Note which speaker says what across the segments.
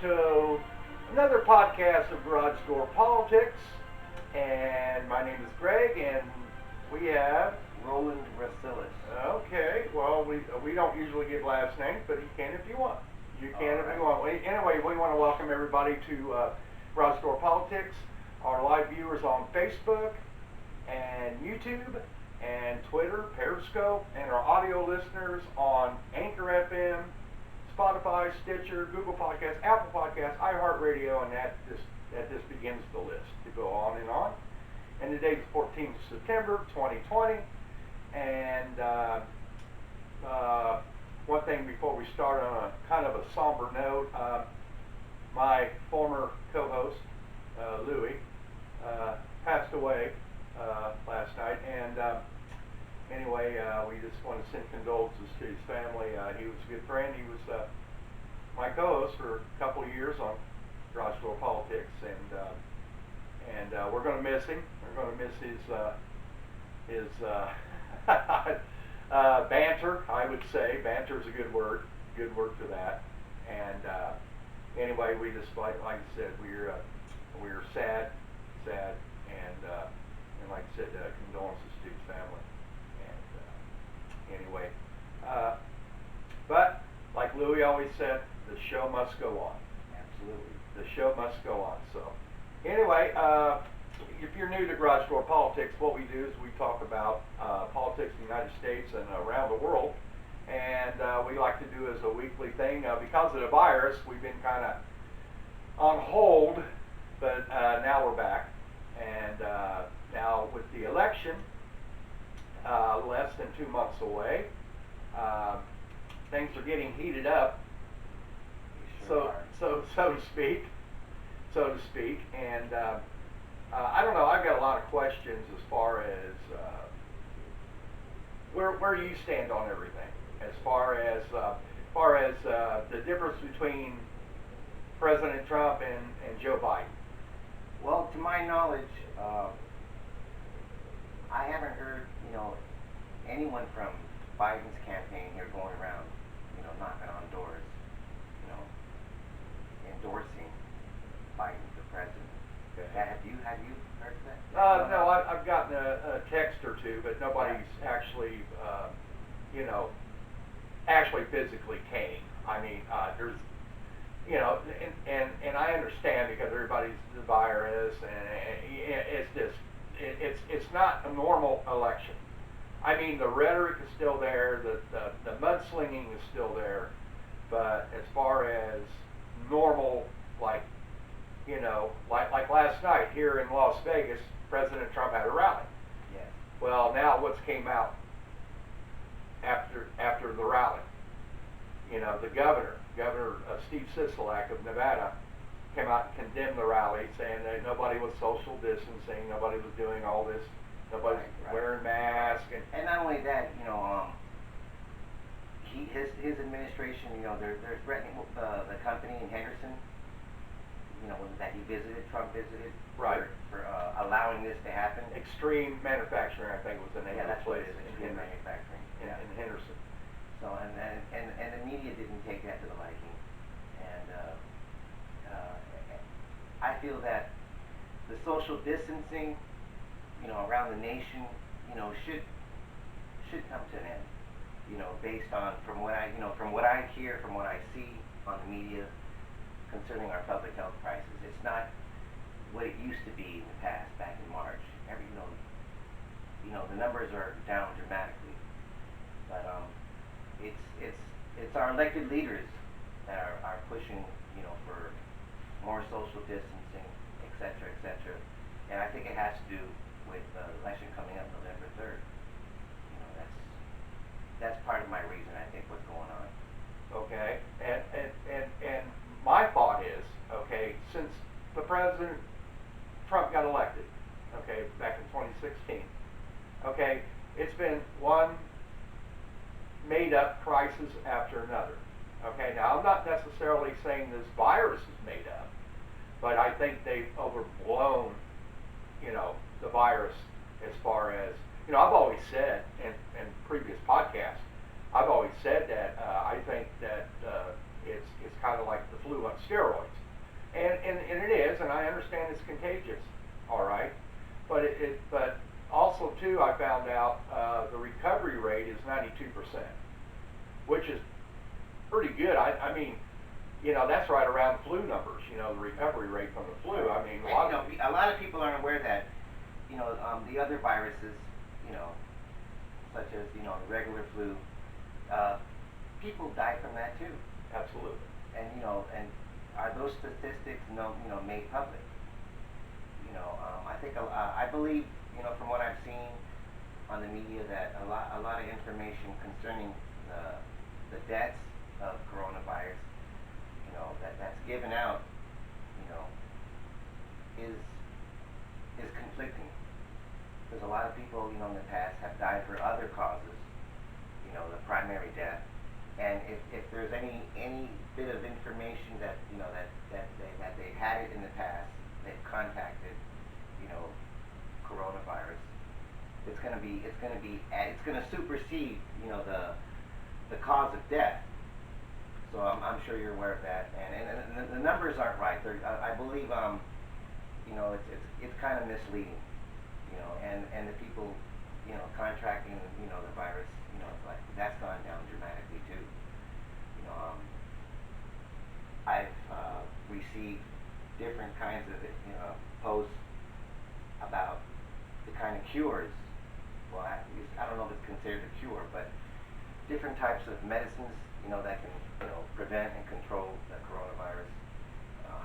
Speaker 1: to another podcast of Garage Door Politics. And my name is Greg, and we have
Speaker 2: Roland Rasilis.
Speaker 1: Okay, well, we don't usually give last names, but you can if you want. You can if you want. Anyway, we want to welcome everybody to Garage Door Politics, our live viewers on Facebook and YouTube and Twitter, Periscope, and our audio listeners on Anchor FM, Spotify, Stitcher, Google Podcasts, Apple Podcasts, iHeartRadio, and that just begins the list to go on and on. And today's the 14th of September, 2020. And one thing before we start on a kind of a somber note, my former co-host, Louis, passed away last night. And anyway, we just want to send condolences to his family. He was a good friend. He was my co-host for a couple of years on Garage Door Politics, and we're going to miss him. We're going to miss his banter, I would say. Banter is a good word for that. And anyway, we just like I said, we're sad, and like I said, condolences to his family. And anyway, but like Louis always said, the show must go on.
Speaker 2: Absolutely.
Speaker 1: The show must go on. So anyway, if you're new to Garage Door Politics, what we do is we talk about politics in the United States and around the world. And we like to do as a weekly thing. Because of the virus, we've been kind of on hold, but now we're back. And now with the election less than 2 months away, things are getting heated up, so to speak. And I don't know. I've got a lot of questions as far as where you stand on everything, as far as the difference between President Trump and Joe Biden.
Speaker 2: Well, to my knowledge, I haven't heard, anyone from Biden's campaign here going around, knocking on doors, endorsing Biden for president.
Speaker 1: Okay.
Speaker 2: Have you heard that?
Speaker 1: No, I've gotten a text or two, but nobody's actually, actually physically came. I mean, there's, and I understand because everybody's the virus, and it's just, it's not a normal election. I mean, the rhetoric is still there, the mudslinging is still there, but as far as normal, like last night here in Las Vegas, President Trump had a rally.
Speaker 2: Yes.
Speaker 1: Well, now what's came out after the rally? The governor Steve Sisolak of Nevada, came out and condemned the rally, saying that nobody was social distancing, nobody was doing all this, nobody's wearing masks,
Speaker 2: and not only that, his administration, they're threatening the company in Henderson, that Trump visited,
Speaker 1: right,
Speaker 2: for allowing this to happen.
Speaker 1: Extreme Manufacturing, I think was the name of the place.
Speaker 2: Extreme Manufacturing
Speaker 1: in Henderson.
Speaker 2: So and the media didn't take that to the liking, and I feel that the social distancing, around the nation, should come to an end. Based on from what I hear, from what I see on the media concerning our public health crisis. It's not what it used to be in the past, back in March. The numbers are down dramatically, but it's our elected leaders that are pushing, for more social distancing, et cetera, and I think it has to do with the election coming up November 3rd. That's part of my reason, I think, what's going on.
Speaker 1: Okay, and my thought is, okay, since the President Trump got elected, okay, back in 2016, okay, it's been one made-up crisis after another. Okay, now I'm not necessarily saying this virus is made up, but I think they've overblown, the virus as far as, I've always said in previous podcasts, I've always said that I think that it's kind of like the flu on steroids. And it is, and I understand it's contagious, all right, but also too, I found out the recovery rate is 92%, which is pretty good. I mean, you know, that's right around flu numbers. You know, the recovery rate from the flu. I mean,
Speaker 2: a lot of people aren't aware that, you know, the other viruses, you know, such as, you know, the regular flu, people die from that too.
Speaker 1: Absolutely.
Speaker 2: And, you know, and are those statistics, you know, made public? You know, I believe, you know, from what I've seen on the media, that a lot of information concerning the deaths of coronavirus, you know, that's given out, you know, is conflicting. Because a lot of people, you know, in the past have died for other causes, you know, the primary death. And if there's any bit of information that, you know, that they had it in the past, they've contacted, you know, coronavirus, it's gonna supersede, you know, the cause of death. So I'm sure you're aware of that, and the numbers aren't right. I believe, you know, it's kind of misleading, you know, and the people, you know, contracting, you know, the virus, you know, it's like that's gone down dramatically too. You know, I've received different kinds of, you know, posts about the kind of cures. Well, I don't know if it's considered a cure, but different types of medicines, you know, that can, you know, prevent and control the coronavirus.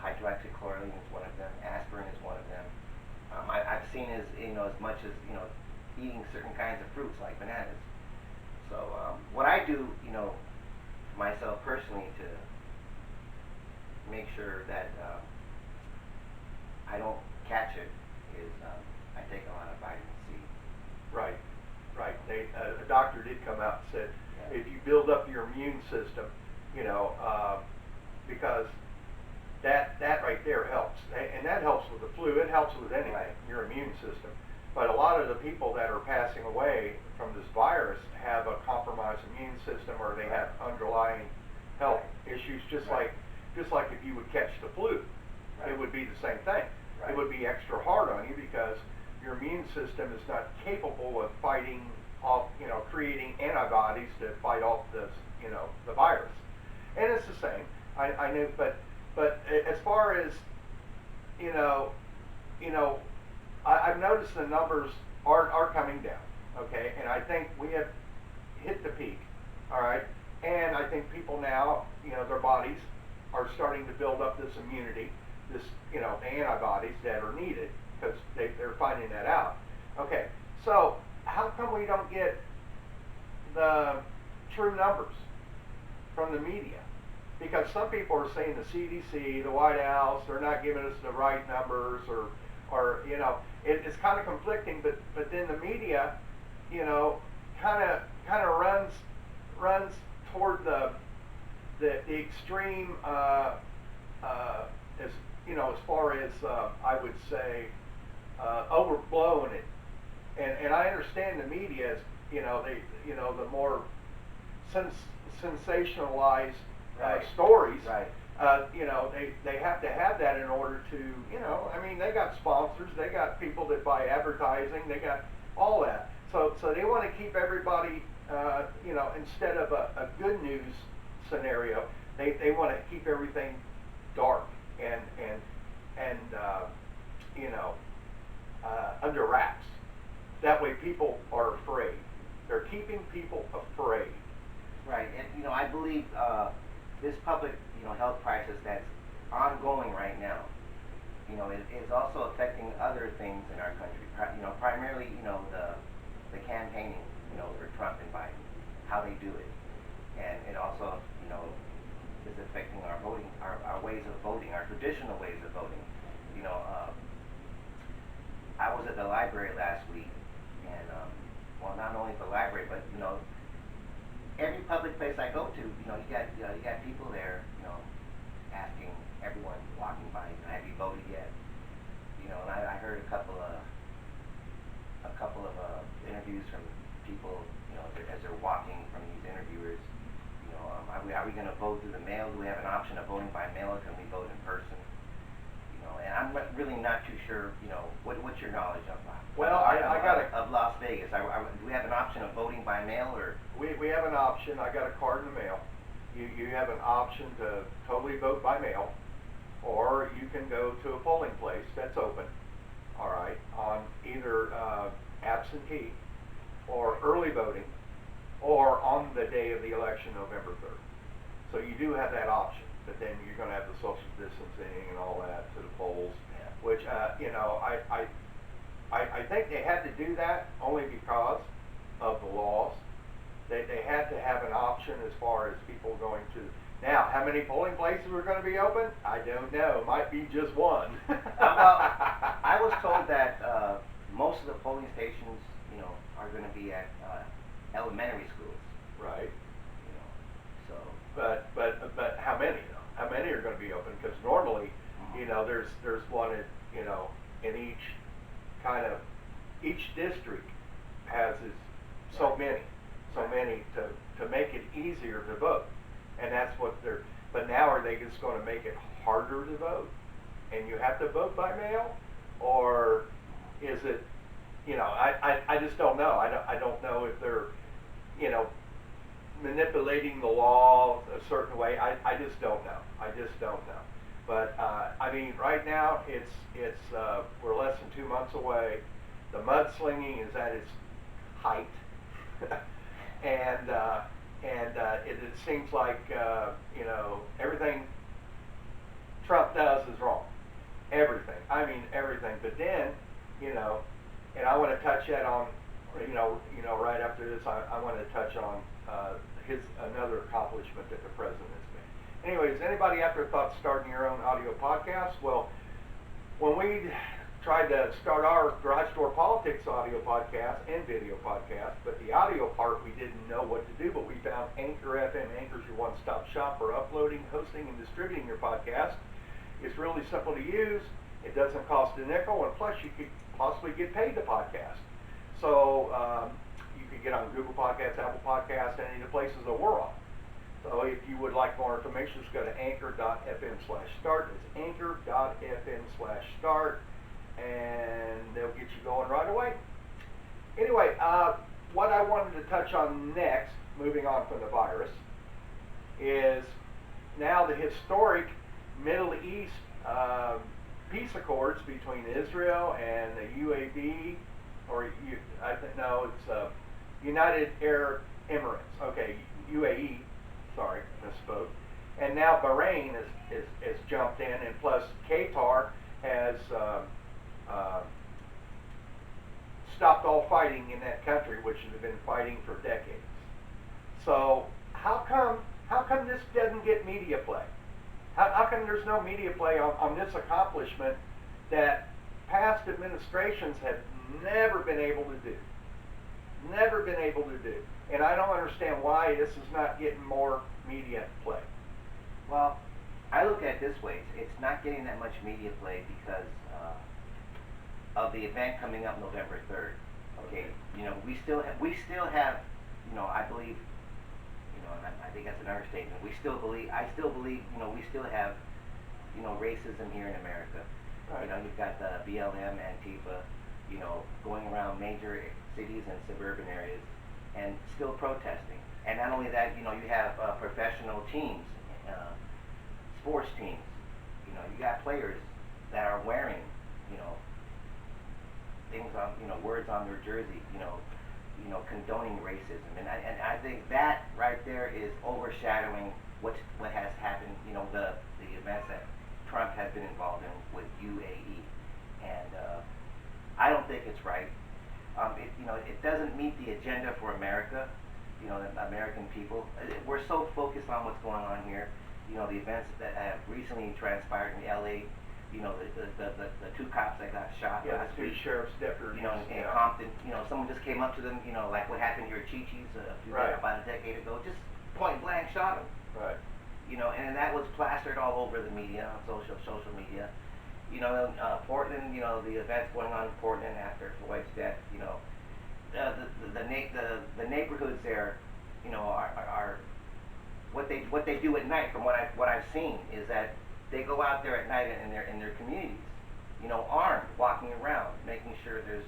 Speaker 2: Hydroxychloroquine is one of them. Aspirin is one of them. I've seen as, you know, as much as, you know, eating certain kinds of fruits like bananas. So what I do, you know, myself personally to make sure that I don't catch it is I take a lot of vitamin C.
Speaker 1: Right, right. A doctor did come out and said, if you build up your immune system, you know, because that right there helps, and that helps with the flu. It helps with anything,
Speaker 2: right.
Speaker 1: Your immune system. But a lot of the people that are passing away from this virus have a compromised immune system, or they have underlying health issues, just like if you would catch the flu, it would be the same thing. It would be extra hard on you because your immune system is not capable of fighting off, you know, creating antibodies to fight off this, you know, the virus. And it's the same. I know, but as far as, you know, I've noticed the numbers are coming down, okay, and I think we have hit the peak, all right, and I think people now, you know, their bodies are starting to build up this immunity, this, you know, the antibodies that are needed, because they're finding that out. Okay, so how come we don't get the true numbers from the media? Because some people are saying the CDC, the White House, they're not giving us the right numbers, or you know, it's kind of conflicting. But then the media, you know, kind of runs toward the extreme, as you know, as far as I would say, overblowing it. And I understand the media is, you know, the more sensationalized stories.
Speaker 2: Right.
Speaker 1: You know, they have to have that in order to, you know, I mean, they got sponsors, they got people that buy advertising, they got all that. So they want to keep everybody, you know, instead of a good news scenario, they want to keep everything dark and you know, under wraps. That way people are afraid. They're keeping people afraid.
Speaker 2: Right, and you know, I believe this public, you know, health crisis that's ongoing right now, you know, is also affecting other things in our country. You know, primarily, you know, the campaigning, you know, for Trump and Biden, how they do it, and it also, you know, is affecting our voting, our ways of voting, our traditional ways of voting. You know, I was at the library last week, and well, not only the library, but you know, every public place I go to, you know, you got people there, you know, asking everyone walking by, have you voted yet? You know, and I heard a couple of interviews from people, you know, as they're walking from these interviewers. You know, I are we going to vote through the mail? Do we have an option of voting by mail, or can we vote in person? And I'm really not too sure. What's your knowledge of?
Speaker 1: Well, I got
Speaker 2: of Las Vegas. Do we have an option of voting by mail, or?
Speaker 1: We have an option. I got a card in the mail. You have an option to totally vote by mail, or you can go to a polling place that's open, all right, on either absentee or early voting, or on the day of the election, November 3rd. So you do have that option, but then you're going to have the social distancing and all that to the polls, which, I think they had to do that only because of the laws. They had to have an option as far as people going to. Now, how many polling places were going to be open? I don't know. Might be just one.
Speaker 2: Well, I was told that most of the polling stations, are going to be at elementary schools.
Speaker 1: Right.
Speaker 2: So.
Speaker 1: But how many though? How many are going to be open? Because normally, there's one in each district has so many to make it easier to vote, and that's what they're. But now are they just going to make it harder to vote, and you have to vote by mail, or is it? I just don't know. I don't know if they're, manipulating the law a certain way. I just don't know. But right now it's we're less than 2 months away. The mudslinging is at its height, and it seems like everything Trump does is wrong. Everything. Everything. But then, and I want to touch that on, right after this, I want to touch on another accomplishment that the president has made. Anyways, anybody out there thought starting your own audio podcast? Well, when we tried to start our Garage Door Politics audio podcast and video podcast, but the audio part we didn't know what to do, but we found Anchor FM. Anchor's your one-stop shop for uploading, hosting, and distributing your podcast. It's really simple to use. It doesn't cost a nickel, and plus you could possibly get paid to podcast. So you could get on Google Podcasts, Apple Podcasts, any of the places that we're on. So if you would like more information, just go to anchor.fm/start. It's anchor.fm/start, and they'll get you going right away. Anyway, what I wanted to touch on next, moving on from the virus, is now the historic Middle East peace accords between Israel and the UAE, it's United Arab Emirates. Okay, UAE. Sorry, misspoke. And now Bahrain has jumped in, and plus Qatar has stopped all fighting in that country, which has been fighting for decades. So how come this doesn't get media play? How come there's no media play on this accomplishment that past administrations have never been able to do? Never been able to do. And I don't understand why this is not getting more media play.
Speaker 2: Well, I look at it this way. It's not getting that much media play because of the event coming up November 3rd. Okay, we still have, I believe, and I think that's an understatement. I still believe, we still have, racism here in America.
Speaker 1: Right.
Speaker 2: You've got the BLM, Antifa, going around major cities and suburban areas and still protesting. And not only that, you have professional teams, sports teams. You got players that are wearing, things on, words on their jersey, condoning racism. And I think that right there is overshadowing what has happened, the events that Trump has been involved in with UAE. And I don't think it's right. It doesn't meet the agenda for America, the American people. We're so focused on what's going on here. The events that have recently transpired in LA, the two cops that got shot last
Speaker 1: the two
Speaker 2: week.
Speaker 1: sheriff's deputies.
Speaker 2: In Compton, someone just came up to them, like what happened here at Chi-Chi's about a decade ago, just point blank shot him.
Speaker 1: Right.
Speaker 2: And that was plastered all over the media, on social media. Portland, the events going on in Portland after Floyd's death, the neighborhoods there, are what they do at night, from what I've seen, is that they go out there at night in their communities, you know, armed, walking around, making sure there's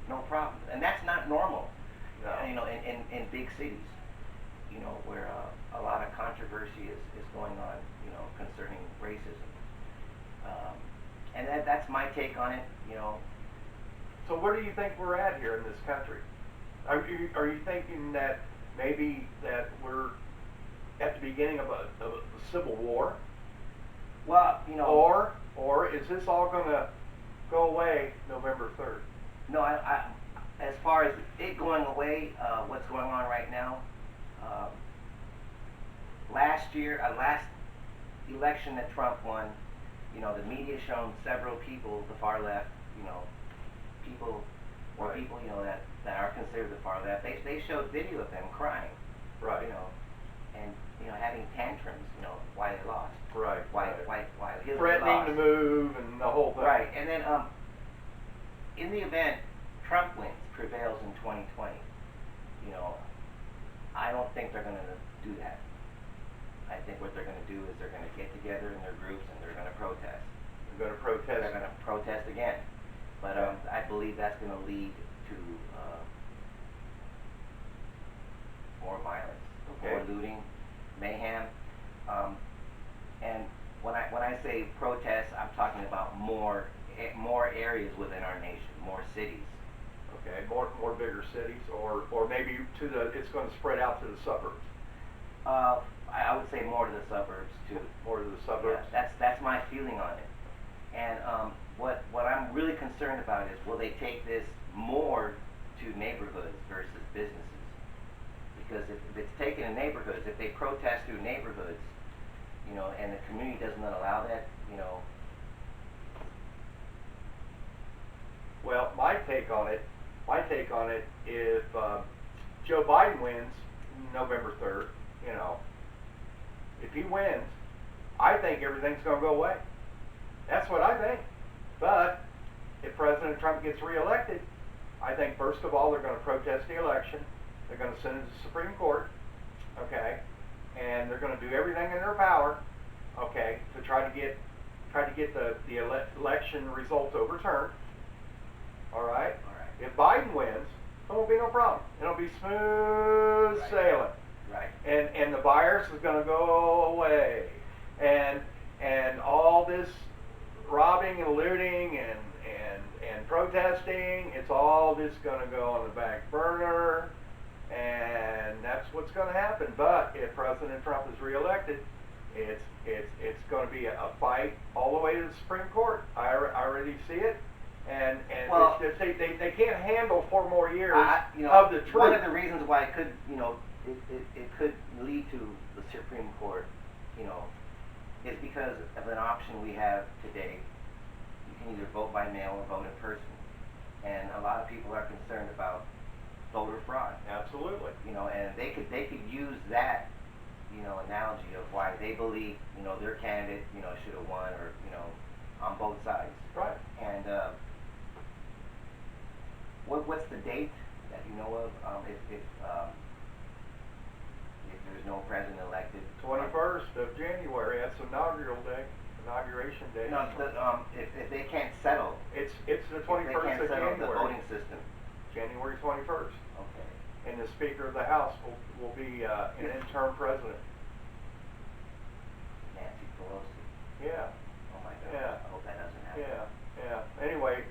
Speaker 2: no problems, and that's not normal.
Speaker 1: No.
Speaker 2: You know, in big cities, you know, where a lot of controversy is going on, you know, concerning racism. And that's my take on it, you know.
Speaker 1: So where do you think we're at here in this country? Are you thinking that maybe that we're at the beginning of a civil war?
Speaker 2: Well, you know.
Speaker 1: Or is this all going to go away November 3rd?
Speaker 2: No, as far as it going away, what's going on right now, last election that Trump won, you know, the media shown several people, the far left, you know, people,
Speaker 1: Right.
Speaker 2: people, you know, that are considered the far left, they showed video of them crying,
Speaker 1: Right.
Speaker 2: you know, and, you know, having tantrums, you know, why they lost.
Speaker 1: Right.
Speaker 2: Why Hillary
Speaker 1: Threatening
Speaker 2: lost.
Speaker 1: to move and the whole thing.
Speaker 2: Right, and then in the event Trump wins, prevails in 2020, you know, I don't think they're going to do that. I think what they're going to do is they're going to get together in their groups and they're going to protest.
Speaker 1: They're going to protest.
Speaker 2: They're going to protest again. But I believe that's going to lead to more violence,
Speaker 1: Okay.
Speaker 2: more looting, mayhem, and when I say protests, I'm talking about more areas within our nation, more cities.
Speaker 1: Okay, more bigger cities, or maybe it's going to spread out to the suburbs.
Speaker 2: I would say more to the suburbs too.
Speaker 1: More to the suburbs.
Speaker 2: Yeah, that's my feeling on it. And what I'm really concerned about is, will they take this more to neighborhoods versus businesses? Because if it's taken in neighborhoods, if they protest through neighborhoods, you know, and the community does not allow that, you know.
Speaker 1: Well, my take on it, if Joe Biden wins November 3rd, you know, if he wins, I think everything's going to go away. That's what I think. But if President Trump gets reelected, I think first of all they're going to protest the election. They're going to send it to the Supreme Court, okay, and they're going to do everything in their power, okay, to try to get the election results overturned. All right. If Biden wins, there won't be no problem. It'll be smooth sailing.
Speaker 2: Right.
Speaker 1: And the virus is going to go away, and all this robbing and looting and protesting, it's all just going to go on the back burner, and that's what's going to happen. But if President Trump is reelected, it's going to be a fight all the way to the Supreme Court. I already see it. And
Speaker 2: well,
Speaker 1: they can't handle 4 more years
Speaker 2: you know,
Speaker 1: of the truth.
Speaker 2: One of the reasons why it could, you know, it could lead to the Supreme Court, you know, is because of an option we have today. You can either vote by mail or vote in person, and a lot of people are concerned about voter fraud.
Speaker 1: Absolutely.
Speaker 2: You know, and they could use that, you know, analogy of why they believe, you know, their candidate, you know, should have won, or, you know, on both sides.
Speaker 1: Right.
Speaker 2: And what's the date that you know of? If there's no president elected?
Speaker 1: 21st of January. That's inauguration day.
Speaker 2: No, if they can't settle.
Speaker 1: It's the 21st
Speaker 2: if they can't
Speaker 1: of
Speaker 2: settle
Speaker 1: January.
Speaker 2: the voting system.
Speaker 1: January 21st.
Speaker 2: Okay.
Speaker 1: And the Speaker of the House will be an interim president.
Speaker 2: Nancy Pelosi.
Speaker 1: Yeah.
Speaker 2: Oh my God.
Speaker 1: Yeah.
Speaker 2: I hope that doesn't happen.
Speaker 1: Yeah. Anyway,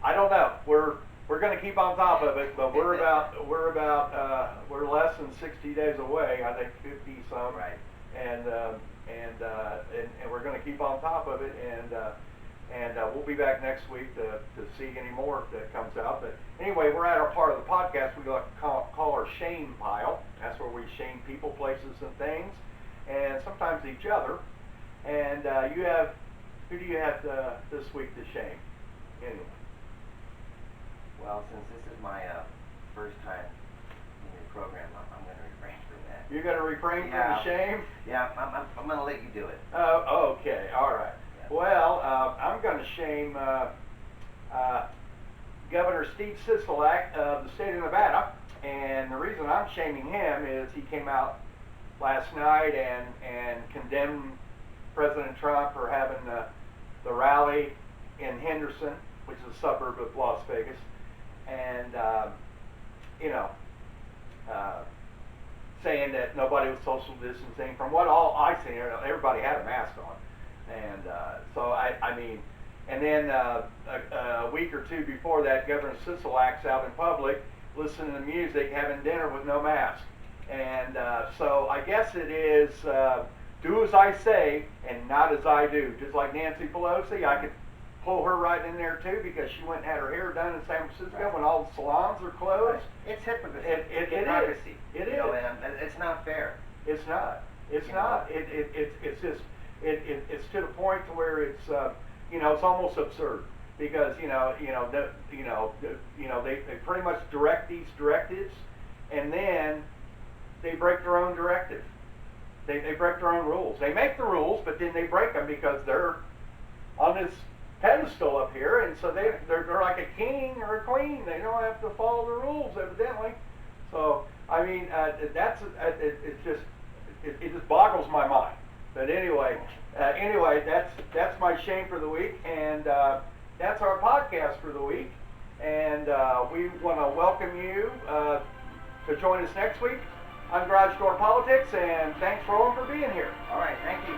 Speaker 1: I don't know. We're going to keep on top of it, but we're less than 60 days away. I think 50 some.
Speaker 2: Right.
Speaker 1: And we're going to keep on top of it, and we'll be back next week to see any more that comes out. But anyway, we're at our part of the podcast we like to call our shame pile. That's where we shame people, places, and things, and sometimes each other. And who do you have this week to shame? Anyway.
Speaker 2: Well, since this is my first time in your program, I'm going to refrain from that.
Speaker 1: You're going to refrain from the shame?
Speaker 2: Yeah, I'm going to let you do it.
Speaker 1: Oh, okay, all right.
Speaker 2: Yeah.
Speaker 1: Well, I'm going to shame Governor Steve Sisolak of the state of Nevada, and the reason I'm shaming him is he came out last night and condemned President Trump for having the rally in Henderson, which is a suburb of Las Vegas, and you know, saying that nobody was social distancing. From what all I see, everybody had a mask on, and so I mean, and then a week or two before that, Governor Sisolak's out in public, listening to music, having dinner with no mask, and so I guess it is do as I say and not as I do. Just like Nancy Pelosi, I could pull her right in there too because she went and had her hair done in San Francisco when all the salons are closed.
Speaker 2: It's hypocrisy.
Speaker 1: It
Speaker 2: hypocrisy.
Speaker 1: It
Speaker 2: you
Speaker 1: is.
Speaker 2: know, and it's not fair.
Speaker 1: It's not. It's
Speaker 2: You
Speaker 1: not.
Speaker 2: know.
Speaker 1: It's just it's to the point to where it's you know, it's almost absurd because they pretty much direct these directives and then they break their own directive. They break their own rules. They make the rules, but then they break them because they're on this pedestal up here, and so they're like a king or a queen. They don't have to follow the rules, evidently. So I mean, it just boggles my mind. But anyway, that's my shame for the week, and that's our podcast for the week. And we want to welcome you to join us next week on Garage Door Politics, and thanks, Roland, for being here.
Speaker 2: All right, thank you.